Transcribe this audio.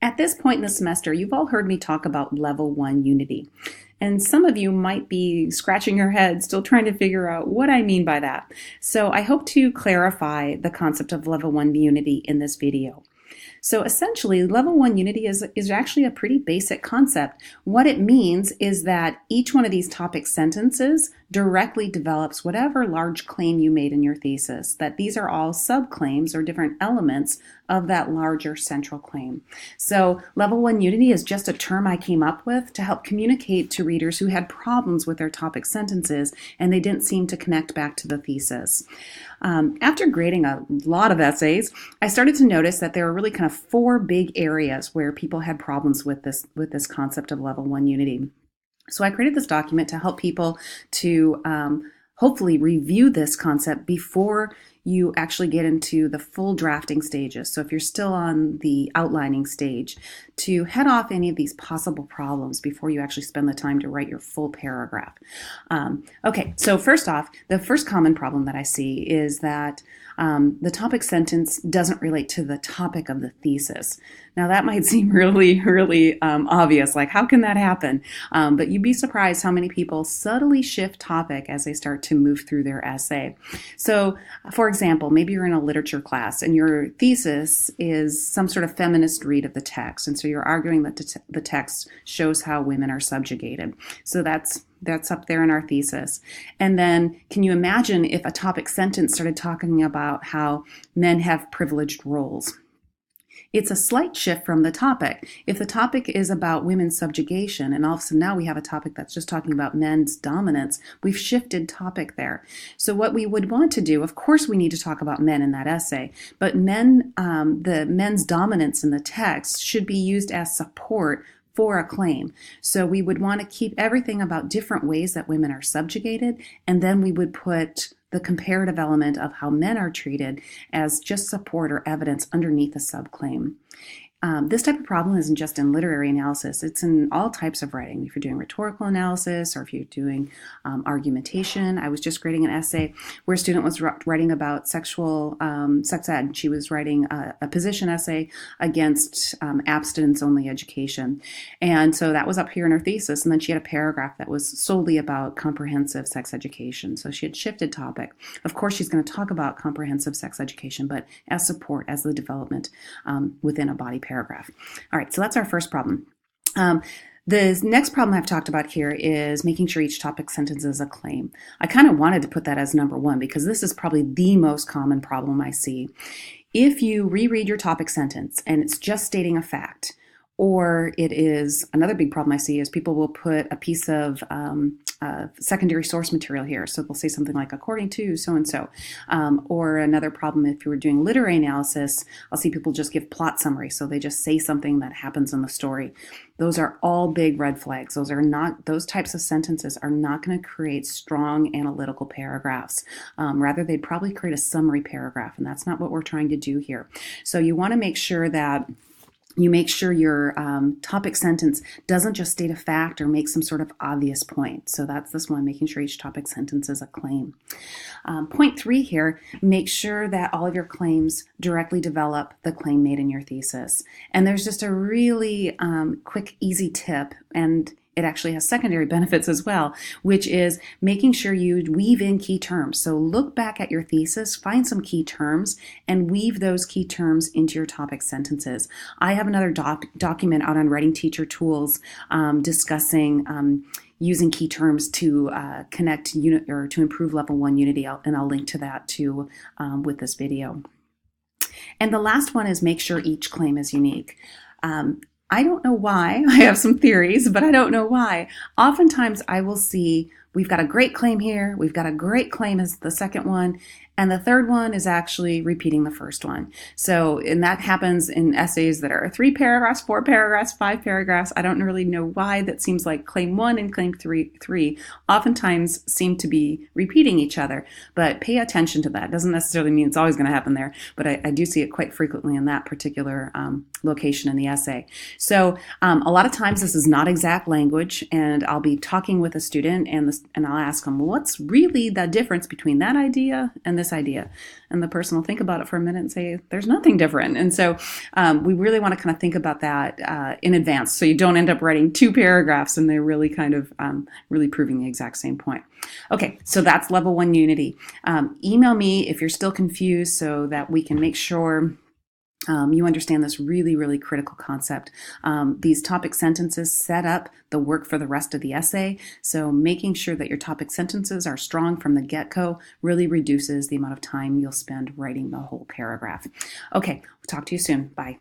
At this point in the semester, you've all heard me talk about level one unity. And some of you might be scratching your head, still trying to figure out what I mean by that. So I hope to clarify the concept of level one unity in this video. So essentially, level one unity is actually a pretty basic concept. What it means is that each one of these topic sentences directly develops whatever large claim you made in your thesis, that these are all subclaims or different elements of that larger central claim. So level one unity is just a term I came up with to help communicate to readers who had problems with their topic sentences and they didn't seem to connect back to the thesis. After grading a lot of essays, I started to notice that there were really kind of four big areas where people had problems with this concept of level one unity. So I created this document to help people to hopefully review this concept before you actually get into the full drafting stages. So if you're still on the outlining stage, to head off any of these possible problems before you actually spend the time to write your full paragraph. Okay, so first off, the first common problem that I see is that the topic sentence doesn't relate to the topic of the thesis. Now that might seem really obvious, like how can that happen? But you'd be surprised how many people subtly shift topic as they start to move through their essay. So for example, maybe you're in a literature class and your thesis is some sort of feminist read of the text. And so you're arguing that the text shows how women are subjugated. So that's up there in our thesis. And then can you imagine if a topic sentence started talking about how men have privileged roles? It's a slight shift from the topic. If the topic is about women's subjugation, and all of a sudden now we have a topic that's just talking about men's dominance, we've shifted topic there. So what we would want to do, of course we need to talk about men in that essay, but the men's dominance in the text should be used as support for a claim. So we would want to keep everything about different ways that women are subjugated, and then we would put the comparative element of how men are treated as just support or evidence underneath a subclaim. This type of problem isn't just in literary analysis, it's in all types of writing. If you're doing rhetorical analysis or if you're doing argumentation. I was just grading an essay where a student was writing about sex ed. She was writing a position essay against abstinence-only education. And so that was up here in her thesis. And then she had a paragraph that was solely about comprehensive sex education. So she had shifted topic. Of course, she's going to talk about comprehensive sex education, but as support, as the development within a body paragraph. All right, so that's our first problem. The next problem I've talked about here is making sure each topic sentence is a claim. I kind of wanted to put that as number one because this is probably the most common problem I see. If you reread your topic sentence and it's just stating a fact, or it is, another big problem I see is people will put a piece of secondary source material here. So they'll say something like, according to so-and-so. Or another problem, if you were doing literary analysis, I'll see people just give plot summary. So they just say something that happens in the story. Those are all big red flags. Those types of sentences are not going to create strong analytical paragraphs. Rather, they'd probably create a summary paragraph, and that's not what we're trying to do here. So you want to make sure that you make sure your topic sentence doesn't just state a fact or make some sort of obvious point. So that's this one, making sure each topic sentence is a claim. Point 3 here, make sure that all of your claims directly develop the claim made in your thesis. And there's just a really quick, easy tip, and it actually has secondary benefits as well, which is making sure you weave in key terms. So look back at your thesis, find some key terms, and weave those key terms into your topic sentences. I have another document out on Writing Teacher Tools discussing using key terms to connect or to improve level one unity, and I'll link to that too with this video. And the last one is make sure each claim is unique. I don't know why. I have some theories, but I don't know why. Oftentimes I will see we've got a great claim here, we've got a great claim as the second one, and the third one is actually repeating the first one. So, and that happens in essays that are 3 paragraphs, 4 paragraphs, 5 paragraphs. I don't really know why. That seems like claim 1 and claim 3 oftentimes seem to be repeating each other, but pay attention to that. Doesn't necessarily mean it's always going to happen there, but I do see it quite frequently in that particular location in the essay. So a lot of times this is not exact language, and I'll be talking with a student and and I'll ask them, what's really the difference between that idea and this idea? And the person will think about it for a minute and say, there's nothing different. And so we really want to kind of think about that in advance, so you don't end up writing 2 paragraphs and they're really kind of really proving the exact same point. Okay, so that's level 1 unity. Email me if you're still confused so that we can make sure you understand this really, really critical concept. These topic sentences set up the work for the rest of the essay. So making sure that your topic sentences are strong from the get-go really reduces the amount of time you'll spend writing the whole paragraph. Okay, we'll talk to you soon. Bye.